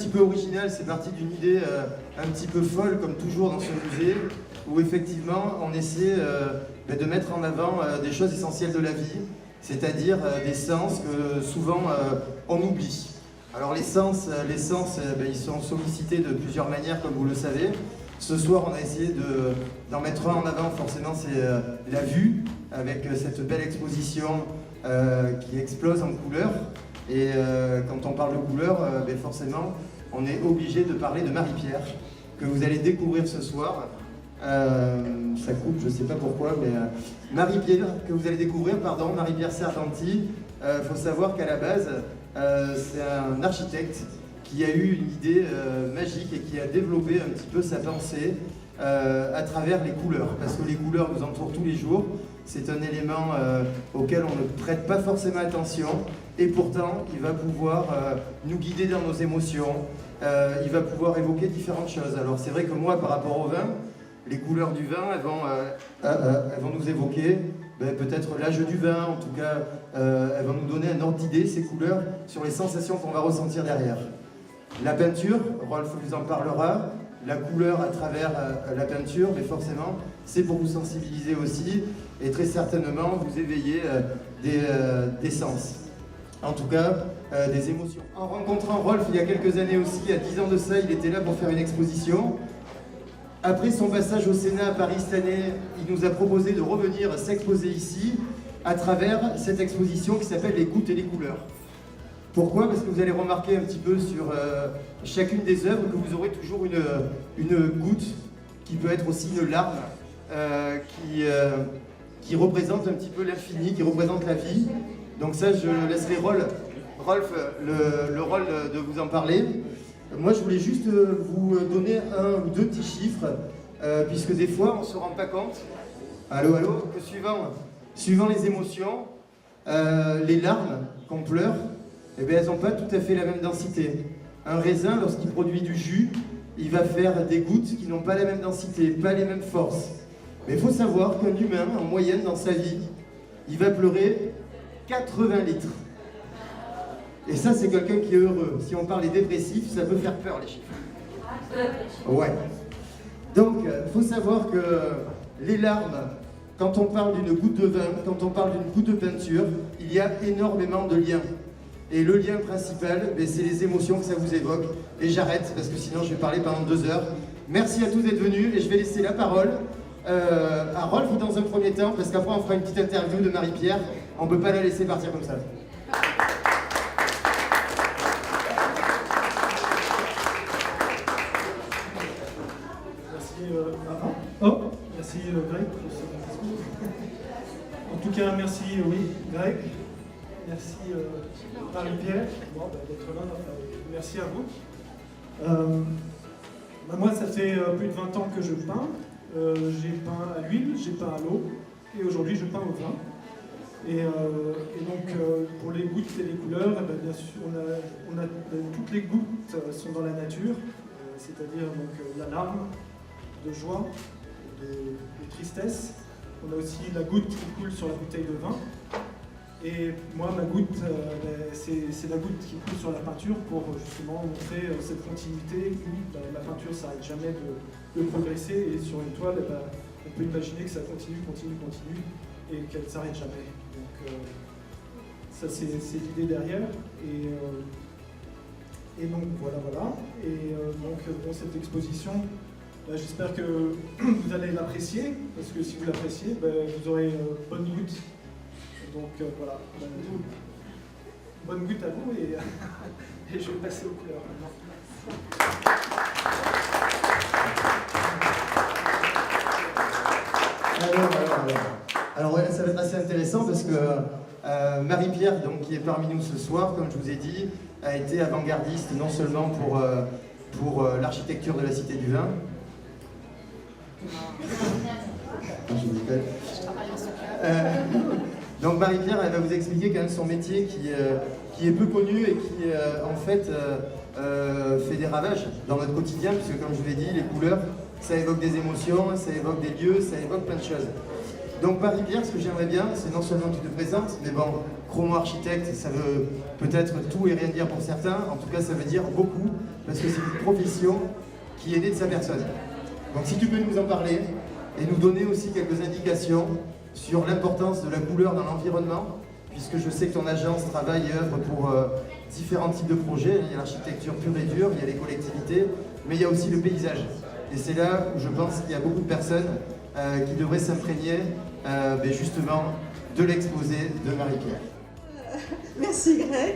petit peu original, c'est parti d'une idée un petit peu folle, comme toujours dans ce musée, où effectivement on essaie de mettre en avant des choses essentielles de la vie, c'est-à-dire des sens que souvent on oublie. Alors les sens ils sont sollicités de plusieurs manières, comme vous le savez. Ce soir, on a essayé d'en mettre un en avant, forcément, c'est la vue, avec cette belle exposition qui explose en couleurs. Et quand on parle de couleurs, forcément, on est obligé de parler de Marie-Pierre, que vous allez découvrir ce soir. Ça coupe, je ne sais pas pourquoi, mais Marie-Pierre, que vous allez découvrir, pardon, Marie-Pierre Servanti. Faut savoir qu'à la base, c'est un architecte qui a eu une idée magique et qui a développé un petit peu sa pensée à travers les couleurs. Parce que les couleurs nous entourent tous les jours, c'est un élément auquel on ne prête pas forcément attention, et pourtant il va pouvoir nous guider dans nos émotions, il va pouvoir évoquer différentes choses. Alors c'est vrai que moi, par rapport au vin, les couleurs du vin, elles vont nous évoquer peut-être l'âge du vin, en tout cas elles vont nous donner un ordre d'idée, ces couleurs, sur les sensations qu'on va ressentir derrière. La peinture, Rolf vous en parlera, la couleur à travers la peinture, mais forcément, c'est pour vous sensibiliser aussi, et très certainement vous éveiller des sens. En tout cas, des émotions. En rencontrant Rolf il y a quelques années aussi, il y a 10 ans de ça, il était là pour faire une exposition. Après son passage au Sénat à Paris cette année, il nous a proposé de revenir s'exposer ici, à travers cette exposition qui s'appelle Les gouttes et les couleurs. Pourquoi? Parce que vous allez remarquer un petit peu sur chacune des œuvres que vous aurez toujours une goutte qui peut être aussi une larme qui représente un petit peu l'infini, qui représente la vie. Donc ça, je laisserai Rolf le rôle de vous en parler. Moi, je voulais juste vous donner un ou deux petits chiffres, puisque des fois, on ne se rend pas compte, allô, que suivant les émotions, les larmes qu'on pleure, eh bien, elles n'ont pas tout à fait la même densité. Un raisin, lorsqu'il produit du jus, il va faire des gouttes qui n'ont pas la même densité, pas les mêmes forces. Mais il faut savoir qu'un humain, en moyenne, dans sa vie, il va pleurer 80 litres. Et ça, c'est quelqu'un qui est heureux. Si on parle des dépressifs, ça peut faire peur, les chiffres. Ouais. Donc, il faut savoir que les larmes, quand on parle d'une goutte de vin, quand on parle d'une goutte de peinture, il y a énormément de liens. Et le lien principal, c'est les émotions que ça vous évoque. Et j'arrête, parce que sinon je vais parler pendant 2 heures. Merci à tous d'être venus, et je vais laisser la parole à Rolf dans un premier temps, parce qu'après on fera une petite interview de Marie-Pierre. On ne peut pas la laisser partir comme ça. Merci Greg. En tout cas, merci Greg. Merci Marie-Pierre d'être là. Merci à vous. Moi, ça fait plus de 20 ans que je peins. J'ai peint à l'huile, j'ai peint à l'eau, et aujourd'hui je peins au vin. Et donc, pour les gouttes et les couleurs, bien sûr, toutes les gouttes sont dans la nature, c'est-à-dire la larme de joie, de tristesse. On a aussi la goutte qui coule sur la bouteille de vin. Et moi, ma goutte, c'est la goutte qui coule sur la peinture pour justement montrer cette continuité où la peinture ne s'arrête jamais de progresser, et sur une toile, on peut imaginer que ça continue, et qu'elle ne s'arrête jamais. Donc ça, c'est l'idée derrière. Et donc voilà. Et donc cette exposition, j'espère que vous allez l'apprécier, parce que si vous l'appréciez, vous aurez bonne goutte. Donc voilà, bonne goutte à vous, et je vais passer aux couleurs maintenant. Alors ouais, ça va être assez intéressant parce que Marie-Pierre, donc, qui est parmi nous ce soir, comme je vous ai dit, a été avant-gardiste non seulement pour l'architecture de la Cité du Vin. Donc Marie-Pierre, elle va vous expliquer quand même son métier qui est peu connu et qui en fait fait des ravages dans notre quotidien, puisque comme je vous l'ai dit, les couleurs, ça évoque des émotions, ça évoque des lieux, ça évoque plein de choses. Donc Marie-Pierre, ce que j'aimerais bien, c'est non seulement que tu te présentes, mais bon, chromo architecte, ça veut peut-être tout et rien dire pour certains, en tout cas ça veut dire beaucoup, parce que c'est une profession qui est née de sa personne. Donc si tu peux nous en parler, et nous donner aussi quelques indications sur l'importance de la couleur dans l'environnement, puisque je sais que ton agence travaille et œuvre pour différents types de projets. Il y a l'architecture pure et dure, il y a les collectivités, mais il y a aussi le paysage. Et c'est là où je pense qu'il y a beaucoup de personnes qui devraient s'imprégner justement de l'exposé de Marie-Pierre. Merci Greg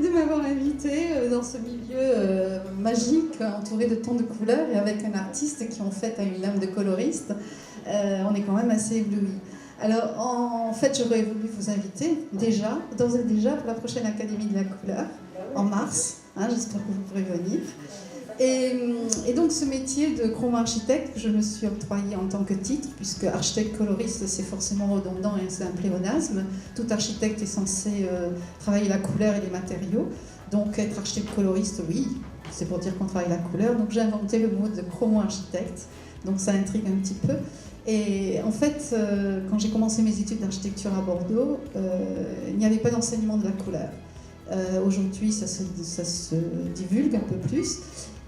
de m'avoir invité dans ce milieu magique, entouré de tant de couleurs et avec un artiste qui en fait a une âme de coloriste. On est quand même assez éblouis. Alors en fait j'aurais voulu vous inviter d'ores et déjà pour la prochaine Académie de la couleur en mars. J'espère que vous pourrez venir. Et donc ce métier de chromo-architecte que je me suis octroyé en tant que titre, puisque architecte coloriste c'est forcément redondant et c'est un pléonasme. Tout architecte est censé travailler la couleur et les matériaux. Donc être architecte coloriste, oui, c'est pour dire qu'on travaille la couleur. Donc j'ai inventé le mot de chromo-architecte, donc ça intrigue un petit peu. Et en fait, quand j'ai commencé mes études d'architecture à Bordeaux, il n'y avait pas d'enseignement de la couleur. Aujourd'hui, ça se divulgue un peu plus.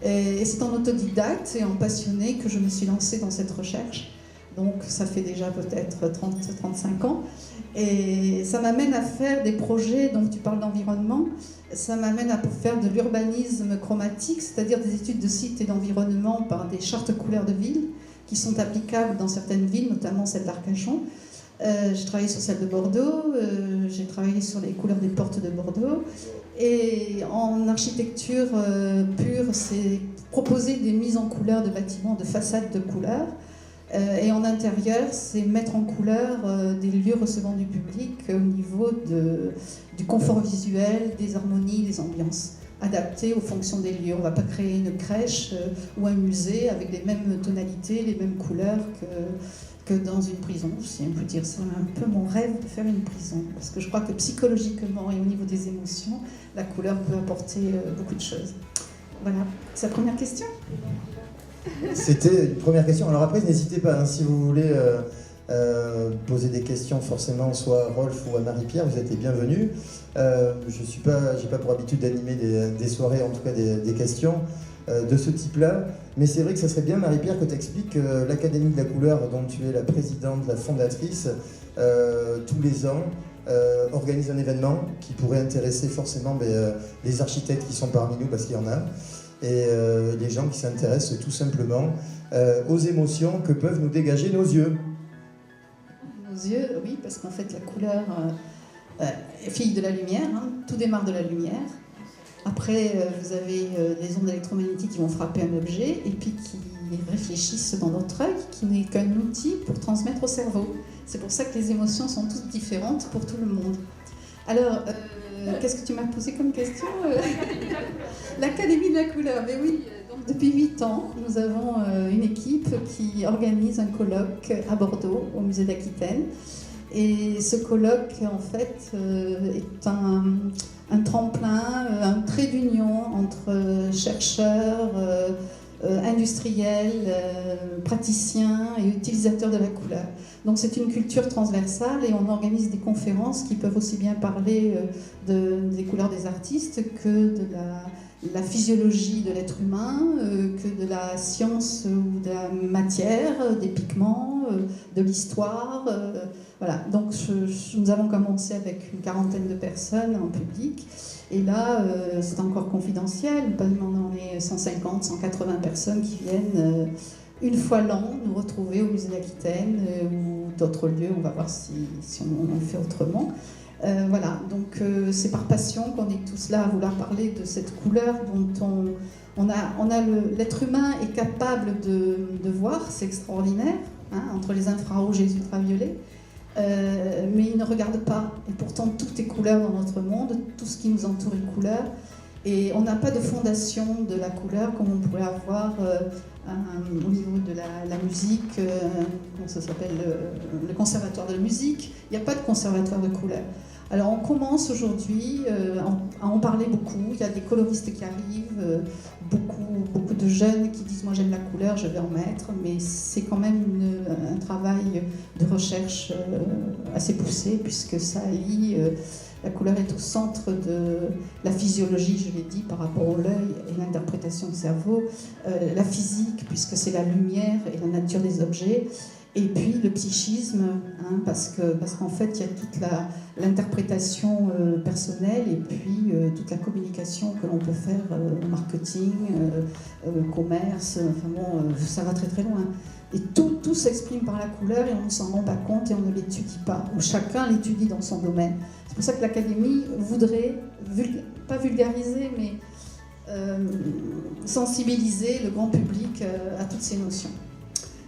Et c'est en autodidacte et en passionné que je me suis lancée dans cette recherche. Donc ça fait déjà peut-être 30-35 ans. Et ça m'amène à faire des projets, donc tu parles d'environnement, ça m'amène à faire de l'urbanisme chromatique, c'est-à-dire des études de site et d'environnement par des chartes couleurs de ville qui sont applicables dans certaines villes, notamment celle d'Arcachon. J'ai travaillé sur celle de Bordeaux, j'ai travaillé sur les couleurs des portes de Bordeaux. Et en architecture pure, c'est proposer des mises en couleur de bâtiments, de façades de couleurs. Et en intérieur, c'est mettre en couleur des lieux recevant du public au niveau du confort visuel, des harmonies, des ambiances adaptées aux fonctions des lieux. On ne va pas créer une crèche ou un musée avec les mêmes tonalités, les mêmes couleurs que dans une prison. Si on peut dire, c'est un peu mon rêve de faire une prison, parce que je crois que psychologiquement et au niveau des émotions, la couleur peut apporter beaucoup de choses. Voilà, c'est la première question. C'était une première question. Alors après, n'hésitez pas, si vous voulez poser des questions, forcément, soit à Rolf ou à Marie-Pierre, vous êtes les bienvenus. J'ai pas pour habitude d'animer des soirées, en tout cas des questions de ce type-là. Mais c'est vrai que ça serait bien, Marie-Pierre, que tu expliques que l'Académie de la couleur, dont tu es la présidente, la fondatrice, tous les ans, organise un événement qui pourrait intéresser forcément les architectes qui sont parmi nous, parce qu'il y en a, et les gens qui s'intéressent tout simplement aux émotions que peuvent nous dégager nos yeux. Nos yeux, oui, parce qu'en fait la couleur est fille de la lumière, tout démarre de la lumière. Après, vous avez des ondes électromagnétiques qui vont frapper un objet et puis qui réfléchissent dans notre œil, qui n'est qu'un outil pour transmettre au cerveau. C'est pour ça que les émotions sont toutes différentes pour tout le monde. Alors, qu'est-ce que tu m'as posé comme question? L'Académie de la couleur, mais oui. Donc, depuis 8 ans, nous avons une équipe qui organise un colloque à Bordeaux, au musée d'Aquitaine. Et ce colloque, en fait, est un tremplin, un trait d'union entre chercheurs, industriels, praticiens et utilisateurs de la couleur. Donc c'est une culture transversale et on organise des conférences qui peuvent aussi bien parler des couleurs des artistes que de la physiologie de l'être humain, que de la science ou de la matière, des pigments, de l'histoire. Voilà, donc nous avons commencé avec une quarantaine de personnes en public. Et là, c'est encore confidentiel, on est 150, 180 personnes qui viennent une fois l'an nous retrouver au musée d'Aquitaine ou d'autres lieux, on va voir si on fait autrement. Voilà, donc c'est par passion qu'on est tous là à vouloir parler de cette couleur dont l'être humain est capable de voir, c'est extraordinaire, entre les infrarouges et les ultraviolets. Mais il ne regarde pas. Et pourtant, tout est couleur dans notre monde, tout ce qui nous entoure est couleur. Et on n'a pas de fondation de la couleur comme on pourrait avoir au niveau de la musique, comment ça s'appelle, le conservatoire de la musique. Il n'y a pas de conservatoire de couleur. Alors on commence aujourd'hui à en parler beaucoup. Il y a des coloristes qui arrivent, beaucoup de jeunes qui disent moi j'aime la couleur, je vais en mettre, mais c'est quand même un travail de recherche assez poussé puisque ça lie, la couleur est au centre de la physiologie, je l'ai dit, par rapport au l'œil et l'interprétation du cerveau, la physique puisque c'est la lumière et la nature des objets, et puis le psychisme, hein, parce qu'en fait il y a toute l'interprétation personnelle et puis toute la communication que l'on peut faire, marketing, commerce, enfin bon, ça va très très loin. Et tout s'exprime par la couleur et on ne s'en rend pas compte et on ne l'étudie pas, ou chacun l'étudie dans son domaine. C'est pour ça que l'Académie voudrait, pas vulgariser, mais sensibiliser le grand public à toutes ces notions.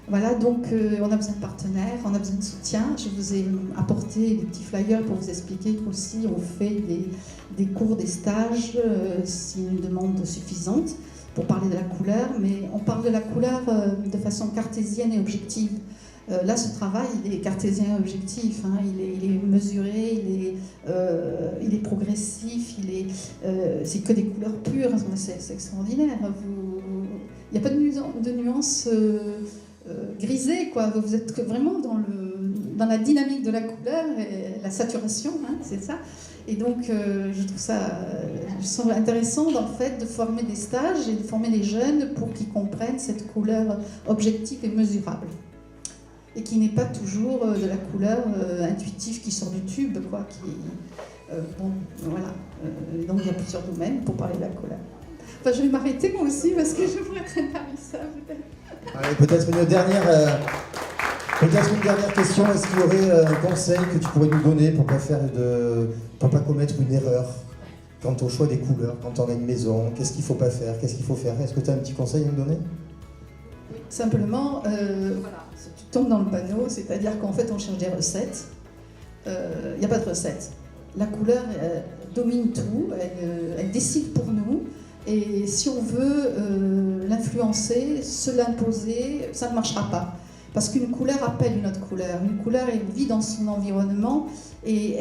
Voilà, donc on a besoin de partenaires, on a besoin de soutien. Je vous ai apporté des petits flyers pour vous expliquer qu'aussi on fait des cours, des stages, si une demande suffisante, pour parler de la couleur, mais on parle de la couleur de façon cartésienne et objective. Là, ce travail, il est cartésien et objectif, hein, il est mesuré, il est progressif, c'est que des couleurs pures, c'est extraordinaire. Il n'y a pas de nuances grisées, quoi. Vous êtes vraiment dans la dynamique de la couleur et la saturation, hein, c'est ça. Et donc, je trouve ça intéressant en fait, de former des stages et de former les jeunes pour qu'ils comprennent cette couleur objective et mesurable. Et qui n'est pas toujours de la couleur intuitive qui sort du tube, quoi. Bon, voilà. Donc il y a plusieurs domaines pour parler de la couleur. Enfin, je vais m'arrêter moi aussi parce que je pourrais être intarissable peut-être. Allez, peut-être une dernière question. Est-ce qu'il y aurait un conseil que tu pourrais nous donner pour pas commettre une erreur quant au choix des couleurs, quand on a une maison? Qu'est-ce qu'il ne faut pas faire? Qu'est-ce qu'il faut faire? Est-ce que tu as un petit conseil à nous donner? Simplement, voilà, tu tombes dans le panneau, c'est-à-dire qu'en fait on cherche des recettes. Il n'y a pas de recette. La couleur domine tout, elle décide pour nous. Et si on veut l'influencer, se l'imposer, ça ne marchera pas. Parce qu'une couleur appelle une autre couleur. Une couleur, elle vit dans son environnement et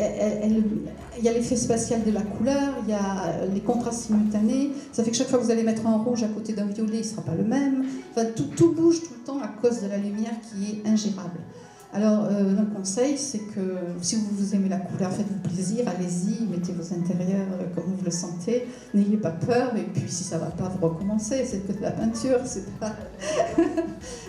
il y a l'effet spatial de la couleur, il y a les contrastes simultanés. Ça fait que chaque fois que vous allez mettre un rouge à côté d'un violet, il ne sera pas le même. Enfin, tout bouge tout le temps à cause de la lumière qui est ingérable. Alors, mon conseil, c'est que si vous aimez la couleur, faites-vous plaisir, allez-y, mettez vos intérieurs comme vous le sentez, n'ayez pas peur, et puis si ça ne va pas, vous recommencez, c'est que de la peinture, c'est pas...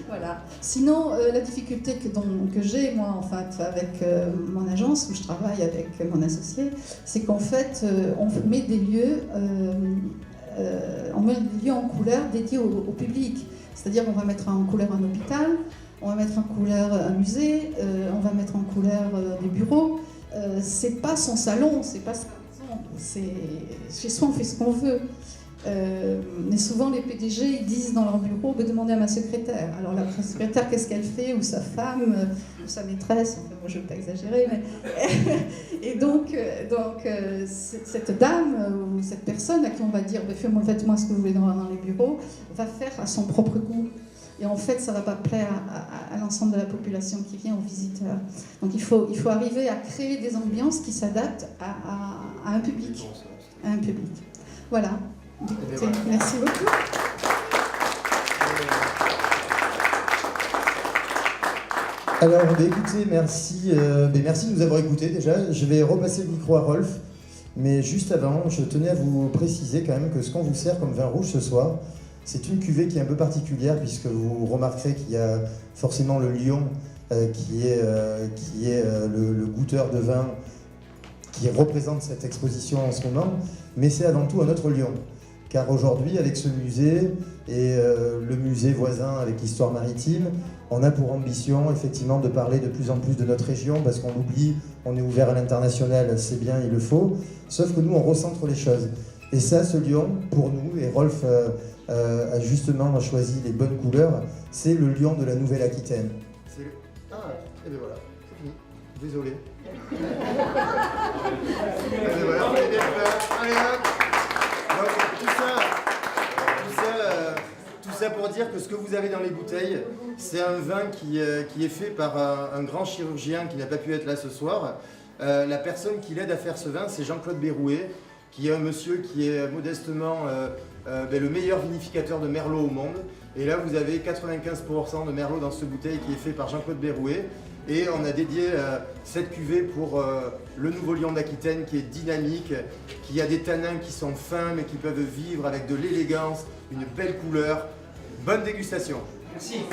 Voilà. Sinon, la difficulté que j'ai, moi, en fait, avec mon agence, où je travaille avec mon associé, c'est qu'en fait, on met des lieux en couleur dédiés au public. C'est-à-dire qu'on va mettre en couleur un hôpital, on va mettre en couleur un musée, on va mettre en couleur des bureaux. C'est pas son salon, c'est pas sa maison. Chez soi, on fait ce qu'on veut. Mais souvent, les PDG ils disent dans leur bureau, demandez à ma secrétaire. Alors la secrétaire, qu'est-ce qu'elle fait? Ou sa femme, ou sa maîtresse? Enfin, moi, je ne veux pas exagérer. Mais... Et donc cette dame ou cette personne à qui on va dire, faites-moi ce que vous voulez dans les bureaux, va faire à son propre goût. Et en fait, ça ne va pas plaire à l'ensemble de la population qui vient, aux visiteurs. Donc il faut arriver à créer des ambiances qui s'adaptent à un public. Voilà. Écoutez, merci beaucoup. Alors, écoutez, merci de nous avoir écoutés déjà. Je vais repasser le micro à Rolf. Mais juste avant, je tenais à vous préciser quand même que ce qu'on vous sert comme vin rouge ce soir, c'est une cuvée qui est un peu particulière puisque vous remarquerez qu'il y a forcément le lion qui est le goûteur de vin qui représente cette exposition en ce moment, mais c'est avant tout un autre lion. Car aujourd'hui, avec ce musée et le musée voisin avec l'histoire maritime, on a pour ambition effectivement de parler de plus en plus de notre région parce qu'on oublie, on est ouvert à l'international, c'est bien, il le faut, sauf que nous on recentre les choses. Et ça, ce lion, pour nous, et Rolf a justement choisi les bonnes couleurs, c'est le lion de la Nouvelle-Aquitaine. Ah, et bien voilà, c'est fini. Désolé. Allez, voilà, on est bien là. Allez, hop. Donc, tout ça pour dire que ce que vous avez dans les bouteilles, c'est un vin qui est fait par un grand chirurgien qui n'a pas pu être là ce soir. La personne qui l'aide à faire ce vin, c'est Jean-Claude Berrouet, qui est un monsieur qui est modestement le meilleur vinificateur de Merlot au monde. Et là, vous avez 95% de Merlot dans cette bouteille qui est fait par Jean-Claude Berrouet. Et on a dédié cette cuvée pour le nouveau lion d'Aquitaine qui est dynamique, qui a des tanins qui sont fins mais qui peuvent vivre avec de l'élégance, une belle couleur. Bonne dégustation. Merci.